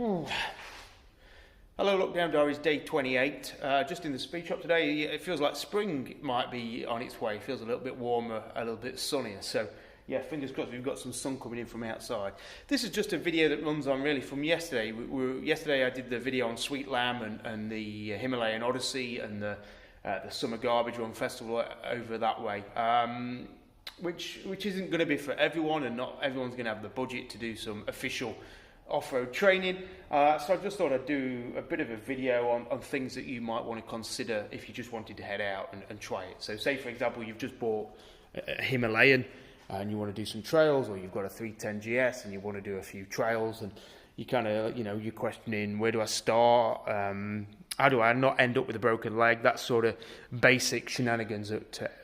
Hello, Lockdown Diaries, day 28. Just in the speed shop today. It feels like spring might be on its way. It feels a little bit warmer, a little bit sunnier. So, yeah, fingers crossed we've got some sun coming in from outside. This is just a video that runs on really from yesterday. Yesterday I did the video on Sweet Lamb and the Himalayan Odyssey and the Summer Garbage Run Festival over that way. Which isn't going to be for everyone, and not everyone's going to have the budget to do some official off-road training, so I just thought I'd do a bit of a video on things that you might want to consider if you just wanted to head out and try it. So say for example you've just bought a Himalayan and you want to do some trails, or you've got a 310 GS and you want to do a few trails, and you kind of, you're questioning, where do I start, how do I not end up with a broken leg, that sort of basic shenanigans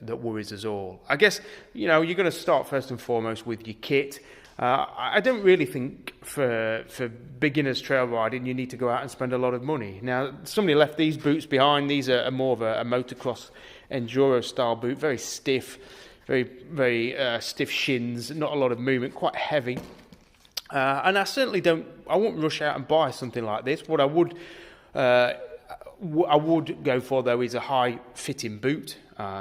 that worries us all. I guess, you're going to start first and foremost with your kit. I don't really think for beginners trail riding you need to go out and spend a lot of money. Now, somebody left these boots behind. These are more of a motocross enduro style boot, very stiff, very stiff shins, not a lot of movement, quite heavy. And I certainly I won't rush out and buy something like this. What I would go for though is a high fitting boot.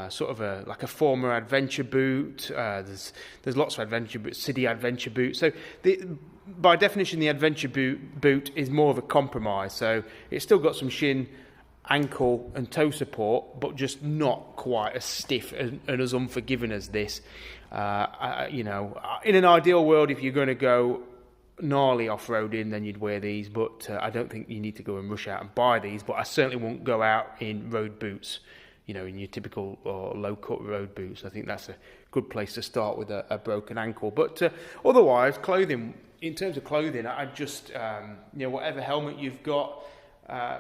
Sort of like a former adventure boot. There's lots of adventure boots, city adventure boots. So by definition, the adventure boot is more of a compromise. So it's still got some shin, ankle, and toe support, but just not quite as stiff and as unforgiving as this. In an ideal world, if you're going to go gnarly off-roading, then you'd wear these. But I don't think you need to go and rush out and buy these. But I certainly won't go out in road boots. In your typical or low-cut road boots. I think that's a good place to start with a broken ankle. But otherwise, clothing, in terms of clothing, I'd just, whatever helmet you've got,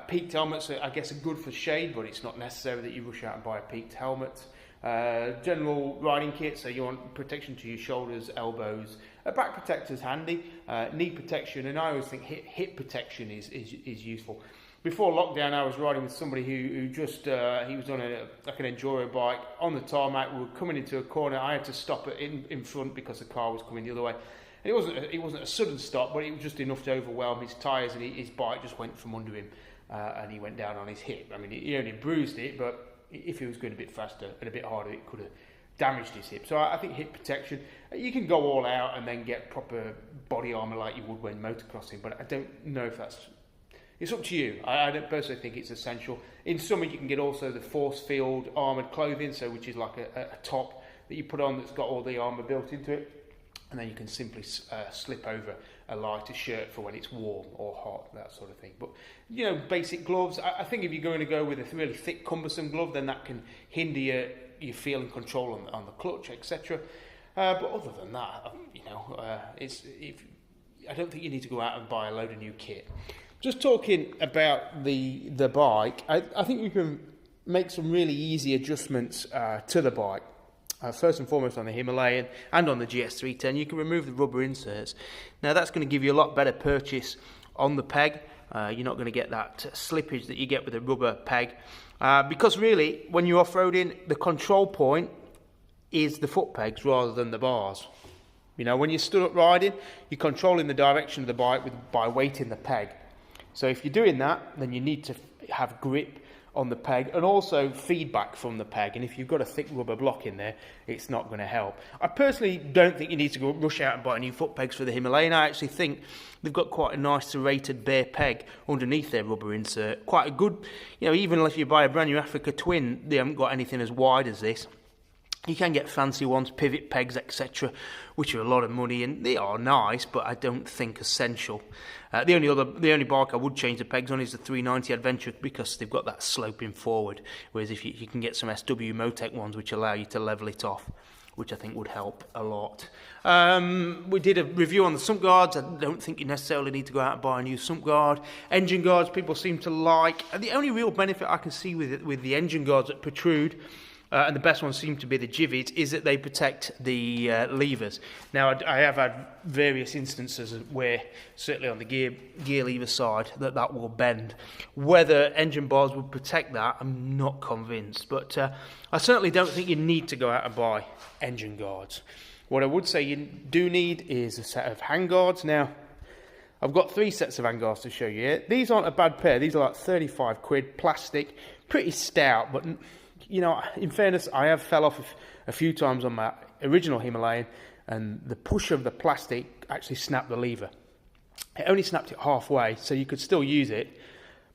peaked helmets, I guess, are good for shade, but it's not necessary that you rush out and buy a peaked helmet. General riding kit, so you want protection to your shoulders, elbows. A back protector's handy, knee protection, and I always think hip protection is useful. Before lockdown, I was riding with somebody who just, he was on an enduro bike on the tarmac. We were coming into a corner. I had to stop it in front because the car was coming the other way. And it wasn't a sudden stop, but it was just enough to overwhelm his tyres, and his bike just went from under him, and he went down on his hip. I mean, he only bruised it, but if he was going a bit faster and a bit harder, it could have damaged his hip. So I think hip protection, you can go all out and then get proper body armour like you would when motocrossing, but I don't know if that's... It's up to you. I don't personally think it's essential. In summer, you can get also the force field armoured clothing, which is like a top that you put on that's got all the armour built into it, and then you can simply slip over a lighter shirt for when it's warm or hot, that sort of thing. But basic gloves. I think if you're going to go with a really thick, cumbersome glove, then that can hinder your feeling control on the clutch, etc. But other than that, I don't think you need to go out and buy a load of new kit. Just talking about the bike, I think we can make some really easy adjustments to the bike. First and foremost, on the Himalayan and on the GS310, you can remove the rubber inserts. Now that's going to give you a lot better purchase on the peg. You're not going to get that slippage that you get with a rubber peg. Because really, when you're off-roading, the control point is the foot pegs rather than the bars. When you're stood up riding, you're controlling the direction of the bike by weighting the peg. So if you're doing that, then you need to have grip on the peg and also feedback from the peg. And if you've got a thick rubber block in there, it's not going to help. I personally don't think you need to go rush out and buy new foot pegs for the Himalayan. I actually think they've got quite a nice serrated bare peg underneath their rubber insert. Quite a good, even if you buy a brand new Africa Twin, they haven't got anything as wide as this. You can get fancy ones, pivot pegs, etc., which are a lot of money, and they are nice, but I don't think essential. The only bike I would change the pegs on is the 390 Adventure, because they've got that sloping forward, whereas if you can get some SW Motec ones which allow you to level it off, which I think would help a lot. We did a review on the sump guards. I don't think you necessarily need to go out and buy a new sump guard. Engine guards people seem to like, and the only real benefit I can see with the engine guards that protrude, and the best ones seem to be the Jivids, is that they protect the levers. Now, I have had various instances where, certainly on the gear lever side, that will bend. Whether engine bars will protect that, I'm not convinced. But I certainly don't think you need to go out and buy engine guards. What I would say you do need is a set of hand guards. Now, I've got 3 sets of handguards to show you here. These aren't a bad pair. These are like 35 quid, plastic, pretty stout. But, you know, in fairness, I have fell off a few times on my original Himalayan, and the push of the plastic actually snapped the lever. It only snapped it halfway, so you could still use it,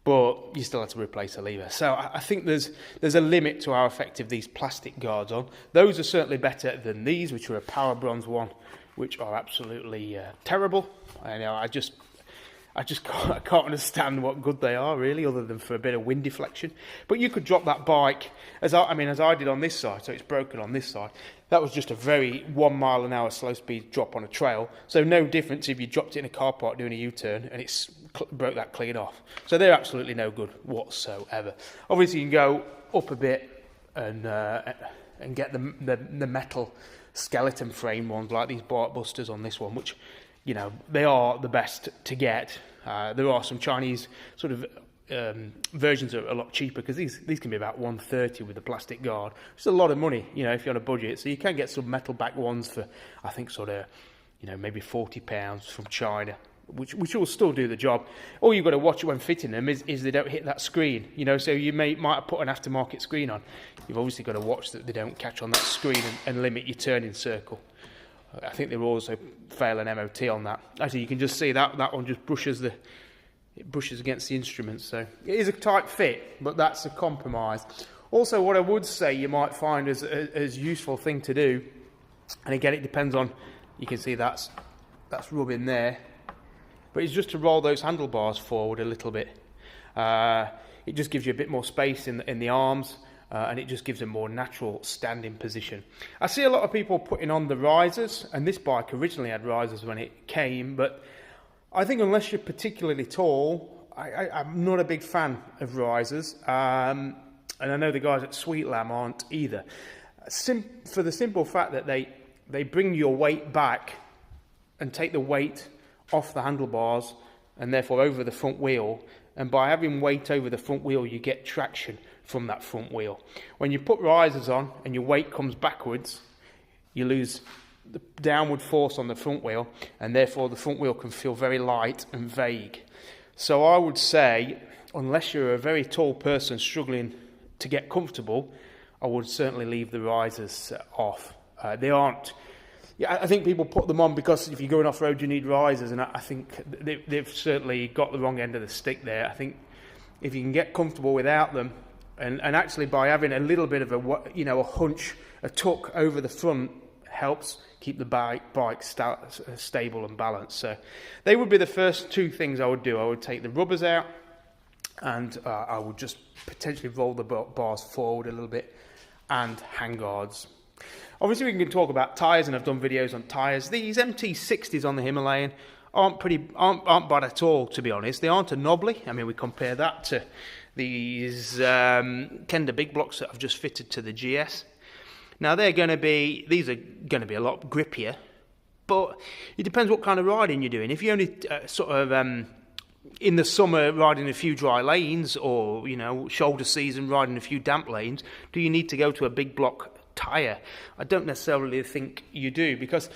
but you still had to replace the lever. So I think there's a limit to how effective these plastic guards are. Those are certainly better than these, which are a power bronze one, which are absolutely terrible. I can't understand what good they are, really, other than for a bit of wind deflection. But you could drop that bike, as I did on this side, so it's broken on this side. That was just a very 1 mile an hour slow speed drop on a trail. So no difference if you dropped it in a car park doing a U-turn and it's broke that clean off. So they're absolutely no good whatsoever. Obviously you can go up a bit and get the metal skeleton frame ones, like these Bark Busters on this one, which, you know, they are the best to get. There are some Chinese sort of versions are a lot cheaper, because these can be about 130 with the plastic guard. It's a lot of money, you know, if you're on a budget. So you can get some metal back ones for, I think, sort of, you know, maybe £40 from China, which will still do the job. All you've got to watch when fitting them is they don't hit that screen, you know. So you might have put an aftermarket screen on. You've obviously got to watch that they don't catch on that screen and limit your turning circle. I think they will also fail an MOT on that. Actually, you can just see that one just brushes against the instruments. So it is a tight fit, but that's a compromise. Also, what I would say you might find as useful thing to do, and again, it depends on, you can see that's rubbing there, but it's just to roll those handlebars forward a little bit. It just gives you a bit more space in the arms, and it just gives a more natural standing position. I see a lot of people putting on the risers, and this bike originally had risers when it came, but I think unless you're particularly tall, I'm not a big fan of risers, and I know the guys at Sweet Lamb aren't either. For the simple fact that they bring your weight back and take the weight off the handlebars and therefore over the front wheel, and by having weight over the front wheel you get traction from that front wheel. When you put risers on and your weight comes backwards, you lose the downward force on the front wheel, and therefore the front wheel can feel very light and vague. So I would say, unless you're a very tall person struggling to get comfortable, I would certainly leave the risers off. They aren't. Yeah, I think people put them on because if you're going off road, you need risers, and I think they've certainly got the wrong end of the stick there. I think if you can get comfortable without them, and actually by having a little bit of a hunch, a tuck over the front, helps keep the bike stable and balanced. So they would be the first 2 things I would do. I would take the rubbers out, and I would just potentially roll the bars forward a little bit, and handguards. Obviously we can talk about tyres, and I've done videos on tyres. These MT60s on the Himalayan aren't bad at all, to be honest. They aren't a knobbly. I mean, we compare that to these Kenda big blocks that I've just fitted to the GS. Now these are going to be a lot grippier, but it depends what kind of riding you're doing. If you're only in the summer riding a few dry lanes, or, you know, shoulder season riding a few damp lanes, do you need to go to a big block tyre? I don't necessarily think you do, because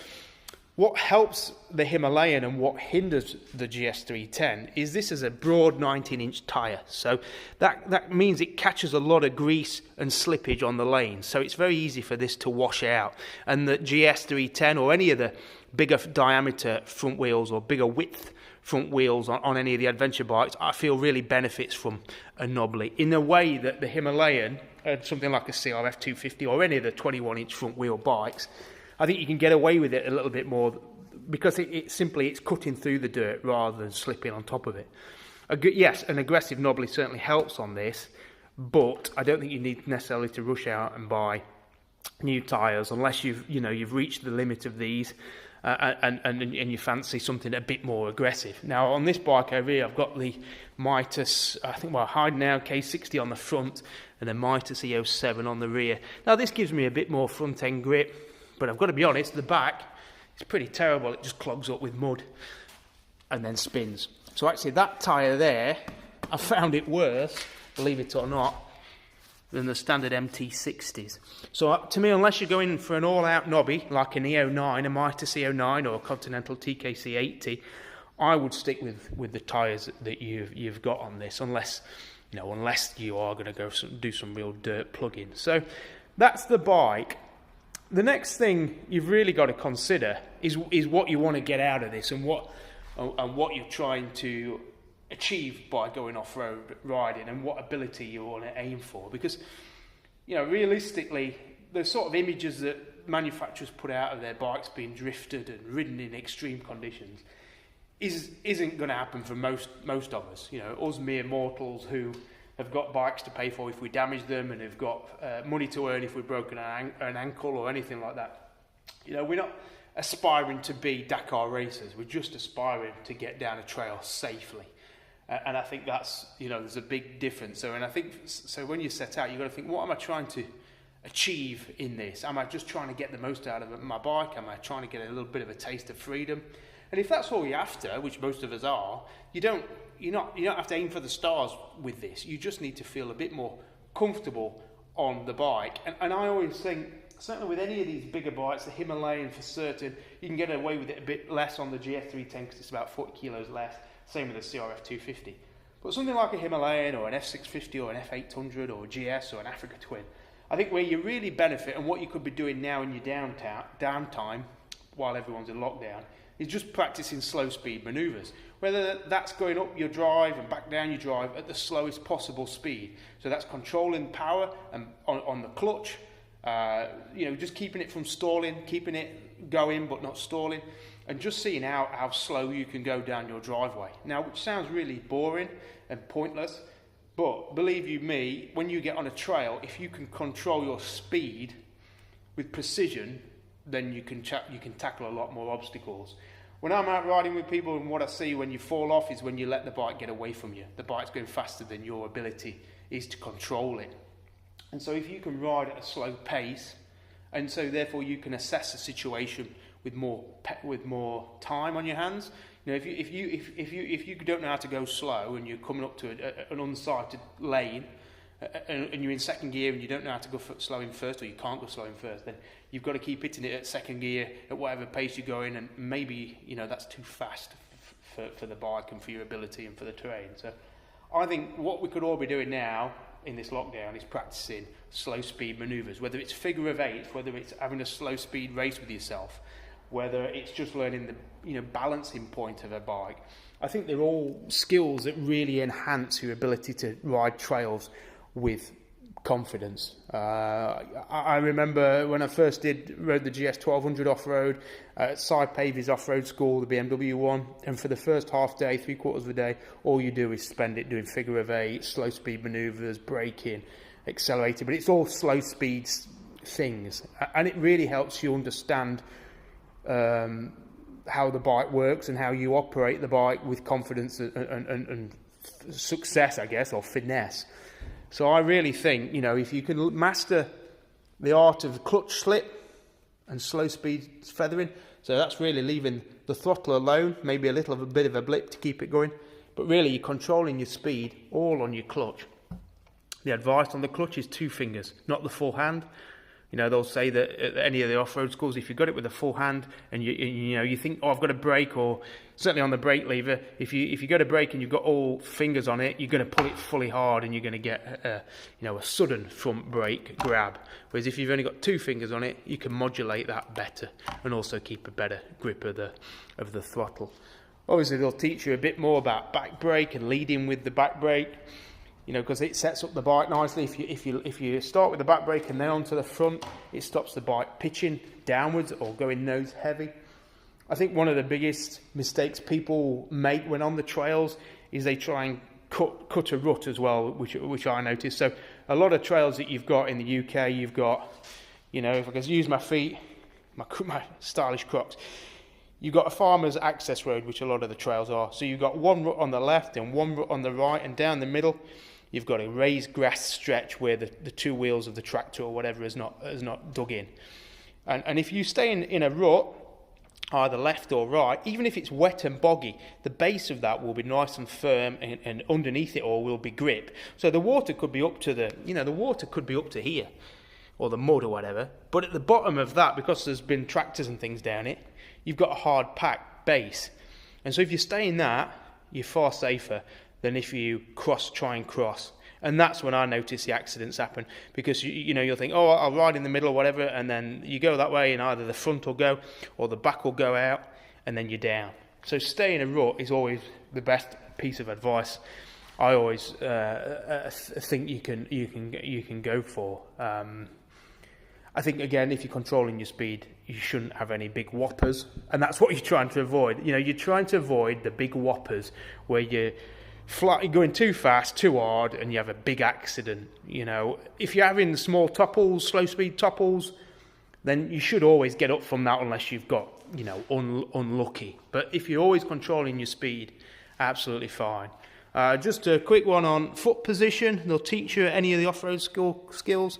what helps the Himalayan and what hinders the GS310 is this is a broad 19-inch tyre. So that means it catches a lot of grease and slippage on the lane. So it's very easy for this to wash out. And the GS310 or any of the bigger diameter front wheels or bigger width front wheels on any of the adventure bikes, I feel really benefits from a knobbly, in a way that the Himalayan, something like a CRF 250 or any of the 21-inch front wheel bikes, I think you can get away with it a little bit more, because it's cutting through the dirt rather than slipping on top of it. Yes, an aggressive knobbly certainly helps on this, but I don't think you need necessarily to rush out and buy new tyres unless you've reached the limit of these, and you fancy something a bit more aggressive. Now on this bike over here, I've got the Mitas, Hide Now K60 on the front, and the Mitas EO7 on the rear. Now this gives me a bit more front end grip. But I've got to be honest, the back is pretty terrible. It just clogs up with mud and then spins. So actually that tyre there, I found it worse, believe it or not, than the standard MT60s. So to me, unless you're going for an all-out knobby, like an EO9, a Mitas EO9 or a Continental TKC 80, I would stick with the tyres that you've got on this, unless you are going to go do some real dirt plugging. So that's the bike. The next thing you've really got to consider is what you want to get out of this, and what you're trying to achieve by going off-road riding, and what ability you want to aim for. Because, realistically, the sort of images that manufacturers put out of their bikes being drifted and ridden in extreme conditions isn't going to happen for most of us. Us mere mortals who have got bikes to pay for if we damage them, and have got money to earn if we've broken an ankle or anything like that. We're not aspiring to be Dakar racers. We're just aspiring to get down a trail safely. And I think that's, there's a big difference. So when you set out, you've got to think, what am I trying to achieve in this? Am I just trying to get the most out of my bike? Am I trying to get a little bit of a taste of freedom? And if that's all you're after, which most of us are, you don't have to aim for the stars with this. You just need to feel a bit more comfortable on the bike. And I always think, certainly with any of these bigger bikes, the Himalayan for certain, you can get away with it a bit less on the GF310 because it's about 40 kilos less. Same with the CRF 250. But something like a Himalayan or an F650 or an F800 or a GS or an Africa Twin, I think where you really benefit, and what you could be doing now in your downtime while everyone's in lockdown, is just practicing slow speed manoeuvres. Whether that's going up your drive and back down your drive at the slowest possible speed. So that's controlling power and on the clutch, just keeping it from stalling, keeping it going but not stalling, and just seeing how slow you can go down your driveway. Now, which sounds really boring and pointless, but believe you me, when you get on a trail, if you can control your speed with precision, then you can tackle a lot more obstacles. When I'm out riding with people, and what I see when you fall off is when you let the bike get away from you. The bike's going faster than your ability is to control it. And so if you can ride at a slow pace, and so therefore you can assess the situation with more time on your hands. If you don't know how to go slow, and you're coming up to an unsighted lane, and you're in second gear and you don't know how to go slow in first, or you can't go slow in first, then you've got to keep hitting it at second gear at whatever pace you're going, and maybe that's too fast for the bike and for your ability and for the terrain. So I think what we could all be doing now in this lockdown is practicing slow speed manoeuvres, whether it's figure of eight, whether it's having a slow speed race with yourself, whether it's just learning the balancing point of a bike. I think they're all skills that really enhance your ability to ride trails with confidence. I remember when I first rode the GS 1200 off-road at Cy Pavey's off-road school, the BMW one, and for the first half day, 3/4 of the day, all you do is spend it doing figure of eight, slow speed manoeuvres, braking, accelerating, but it's all slow speed things, and it really helps you understand how the bike works and how you operate the bike with confidence and success, I guess, or finesse. So I really think, if you can master the art of clutch slip and slow speed feathering, so that's really leaving the throttle alone, maybe a bit of a blip to keep it going, but really you're controlling your speed all on your clutch. The advice on the clutch is 2 fingers, not the full hand. They'll say that at any of the off-road schools, if you've got it with a full hand and you think, I've got a brake, or certainly on the brake lever, if you go to brake and you've got all fingers on it, you're going to pull it fully hard and you're going to get a sudden front brake grab. Whereas if you've only got 2 fingers on it, you can modulate that better and also keep a better grip of the throttle. Obviously, they'll teach you a bit more about back brake and leading with the back brake. Because it sets up the bike nicely. If you start with the back brake and then onto the front, it stops the bike pitching downwards or going nose heavy. I think one of the biggest mistakes people make when on the trails is they try and cut a rut as well, which I noticed. So a lot of trails that you've got in the UK, you've got, if I can use my feet, my stylish Crocs, you've got a farmer's access road, which a lot of the trails are. So you've got one rut on the left and one rut on the right, and down the middle you've got a raised grass stretch where the 2 wheels of the tractor or whatever is not dug in. And if you stay in a rut, either left or right, even if it's wet and boggy, the base of that will be nice and firm, and underneath it all will be grip. So the water could be up to the water could be up to here, or the mud or whatever. But at the bottom of that, because there's been tractors and things down it, you've got a hard packed base. And so if you stay in that, you're far safer than if you try and cross. And that's when I notice the accidents happen, because you'll think, oh, I'll ride in the middle or whatever, and then you go that way and either the front will go or the back will go out, and then you're down. So stay in a rut is always the best piece of advice I always think you can go for. I think, again, if you're controlling your speed, you shouldn't have any big whoppers, and that's what you're trying to avoid. You're trying to avoid the big whoppers where you're going too fast, too hard, and you have a big accident. If you're having small topples, slow speed topples, then you should always get up from that, unless you've got, unlucky. But if you're always controlling your speed, absolutely fine. Just a quick one on foot position. They'll teach you any of the off-road skills.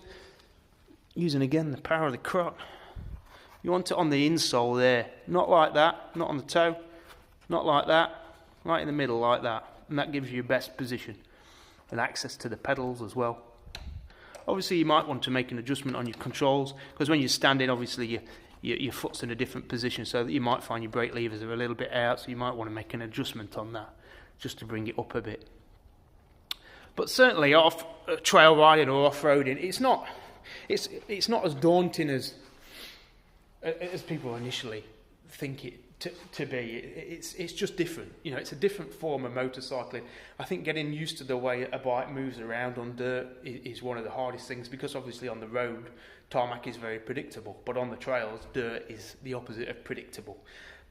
Using, again, the power of the crop. You want it on the insole there. Not like that, not on the toe. Not like that, right in the middle like that. And that gives you your best position. And access to the pedals as well. Obviously, you might want to make an adjustment on your controls, because when you're standing, obviously, your foot's in a different position, so that you might find your brake levers are a little bit out, so you might want to make an adjustment on that, just to bring it up a bit. But certainly, off trail riding or off-roading, it's not as daunting as people initially think it to be. It's just different. It's a different form of motorcycling. I think getting used to the way a bike moves around on dirt is one of the hardest things, because obviously on the road, tarmac is very predictable, but on the trails, dirt is the opposite of predictable.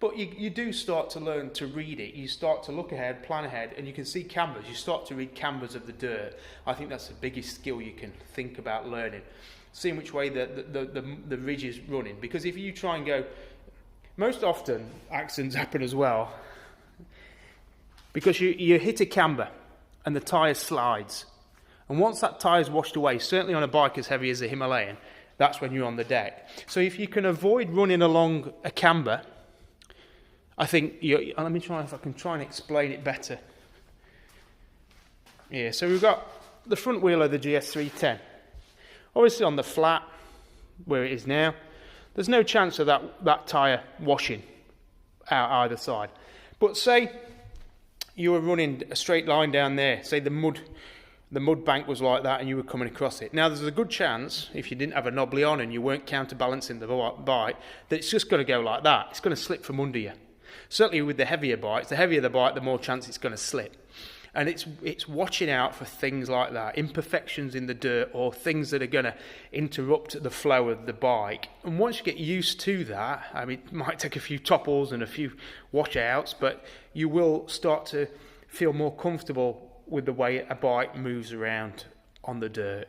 But you do start to learn to read it. You start to look ahead, plan ahead, and you can see canvas. You start to read canvas of the dirt. I think that's the biggest skill you can think about learning. Seeing which way the ridge is running. Because if you try and go... Most often, accidents happen as well, because you hit a camber and the tyre slides. And once that tyre's washed away, certainly on a bike as heavy as a Himalayan, that's when you're on the deck. So if you can avoid running along a camber... I think, let me try if I can try and explain it better. Yeah, so we've got the front wheel of the GS310. Obviously on the flat, where it is now, there's no chance of that tyre washing out either side. But say you were running a straight line down there, say the mud bank was like that and you were coming across it. Now there's a good chance, if you didn't have a knobbly on and you weren't counterbalancing the bike, that it's just going to go like that. It's going to slip from under you. Certainly with the heavier bikes, the heavier the bike, the more chance it's going to slip. And it's watching out for things like that, imperfections in the dirt or things that are going to interrupt the flow of the bike. And once you get used to that, it might take a few topples and a few washouts, but you will start to feel more comfortable with the way a bike moves around on the dirt.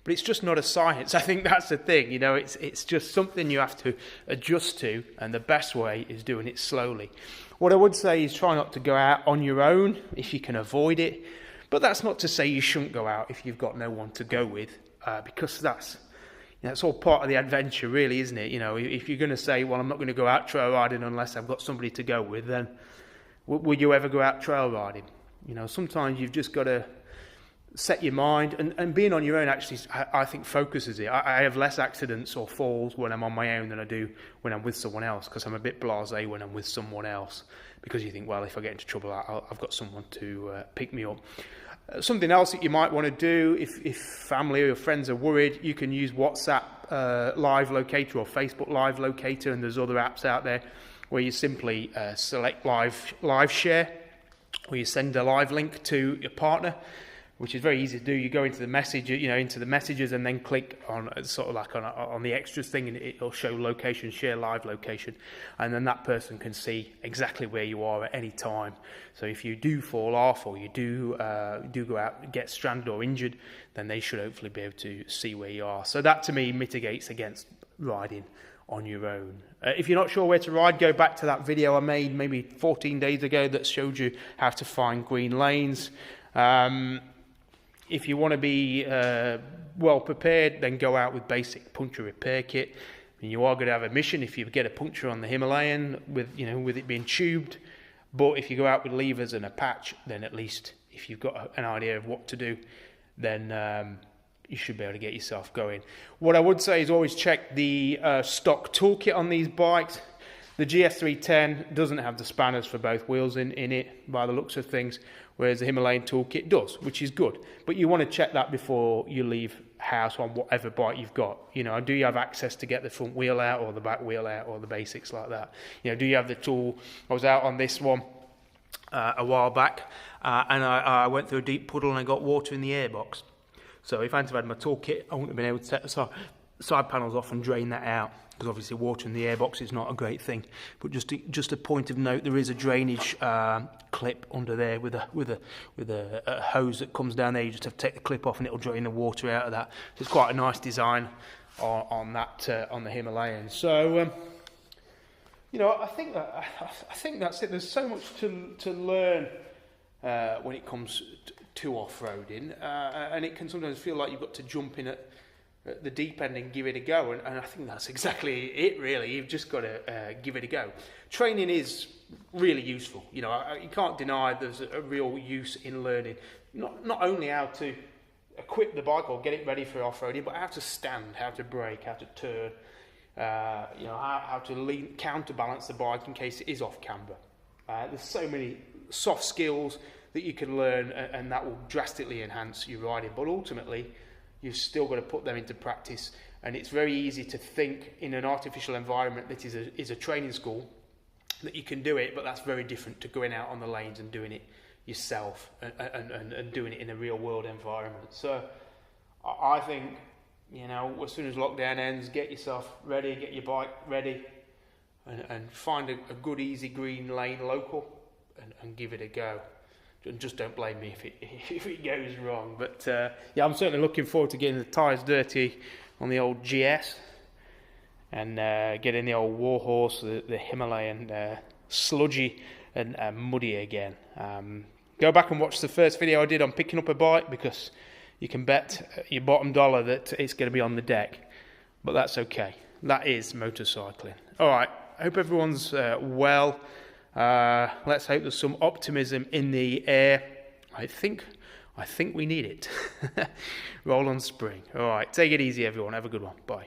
But it's just not a science. I think that's the thing, it's just something you have to adjust to, and the best way is doing it slowly. What I would say is try not to go out on your own if you can avoid it, but that's not to say you shouldn't go out if you've got no one to go with, because that's all part of the adventure, really, isn't it? If you're going to say, well, I'm not going to go out trail riding unless I've got somebody to go with, then will you ever go out trail riding? Sometimes you've just got to set your mind, and being on your own actually, I think, focuses it. I have less accidents or falls when I'm on my own than I do when I'm with someone else, because I'm a bit blasé when I'm with someone else, because you think, well, if I get into trouble, I've got someone to pick me up. Something else that you might want to do, if family or your friends are worried, you can use WhatsApp Live Locator or Facebook Live Locator, and there's other apps out there where you simply select live share, or you send a live link to your partner, which is very easy to do. You go into the messages, and then click on sort of like on the extras thing, and it'll show location, share live location, and then that person can see exactly where you are at any time. So if you do fall off, or you do go out and get stranded or injured, then they should hopefully be able to see where you are. So that, to me, mitigates against riding on your own. If you're not sure where to ride, go back to that video I made maybe 14 days ago that showed you how to find green lanes. If you want to be well prepared, then go out with basic puncture repair kit. And you are going to have a mission if you get a puncture on the Himalayan with it being tubed. But if you go out with levers and a patch, then at least if you've got an idea of what to do, then you should be able to get yourself going. What I would say is always check the stock toolkit on these bikes. The GS310 doesn't have the spanners for both wheels in it by the looks of things, whereas the Himalayan toolkit does, which is good. But you want to check that before you leave house on whatever bike you've got. You know, do you have access to get the front wheel out or the back wheel out or the basics like that? You know, do you have the tool? I was out on this one a while back and I went through a deep puddle and I got water in the airbox. So if I hadn't had my toolkit, I wouldn't have been able to set the side panels off and drain that out, because obviously water in the airbox is not a great thing. But just a point of note, there is a drainage clip under there with a hose that comes down there. You just have to take the clip off and it'll drain the water out of that. So it's quite a nice design on the Himalayan. So you know, I think that's it. There's so much to learn when it comes to off-roading, and it can sometimes feel like you've got to jump in at the deep end and give it a go, and I think that's exactly it, really. You've just got to give it a go. Training is really useful. You know, you can't deny there's a real use in learning not only how to equip the bike or get it ready for off-roading, but how to stand, how to brake, how to turn, you know, how to counterbalance the bike in case it is off camber. There's so many soft skills that you can learn, and that will drastically enhance your riding. But ultimately, you've still got to put them into practice, and it's very easy to think in an artificial environment that is a training school that you can do it, but that's very different to going out on the lanes and doing it yourself and doing it in a real world environment. So I think, you know, as soon as lockdown ends, get yourself ready, get your bike ready, and find a good easy green lane local and give it a go. And just don't blame me if it goes wrong. But yeah, I'm certainly looking forward to getting the tyres dirty on the old GS and getting the old Warhorse, the Himalayan, sludgy and muddy again. Go back and watch the first video I did on picking up a bike, because you can bet your bottom dollar that it's going to be on the deck. But that's okay. That is motorcycling. All right, I hope everyone's well. Let's hope there's some optimism in the air. I think we need it. Roll on spring. All right, take it easy, everyone. Have a good one. Bye.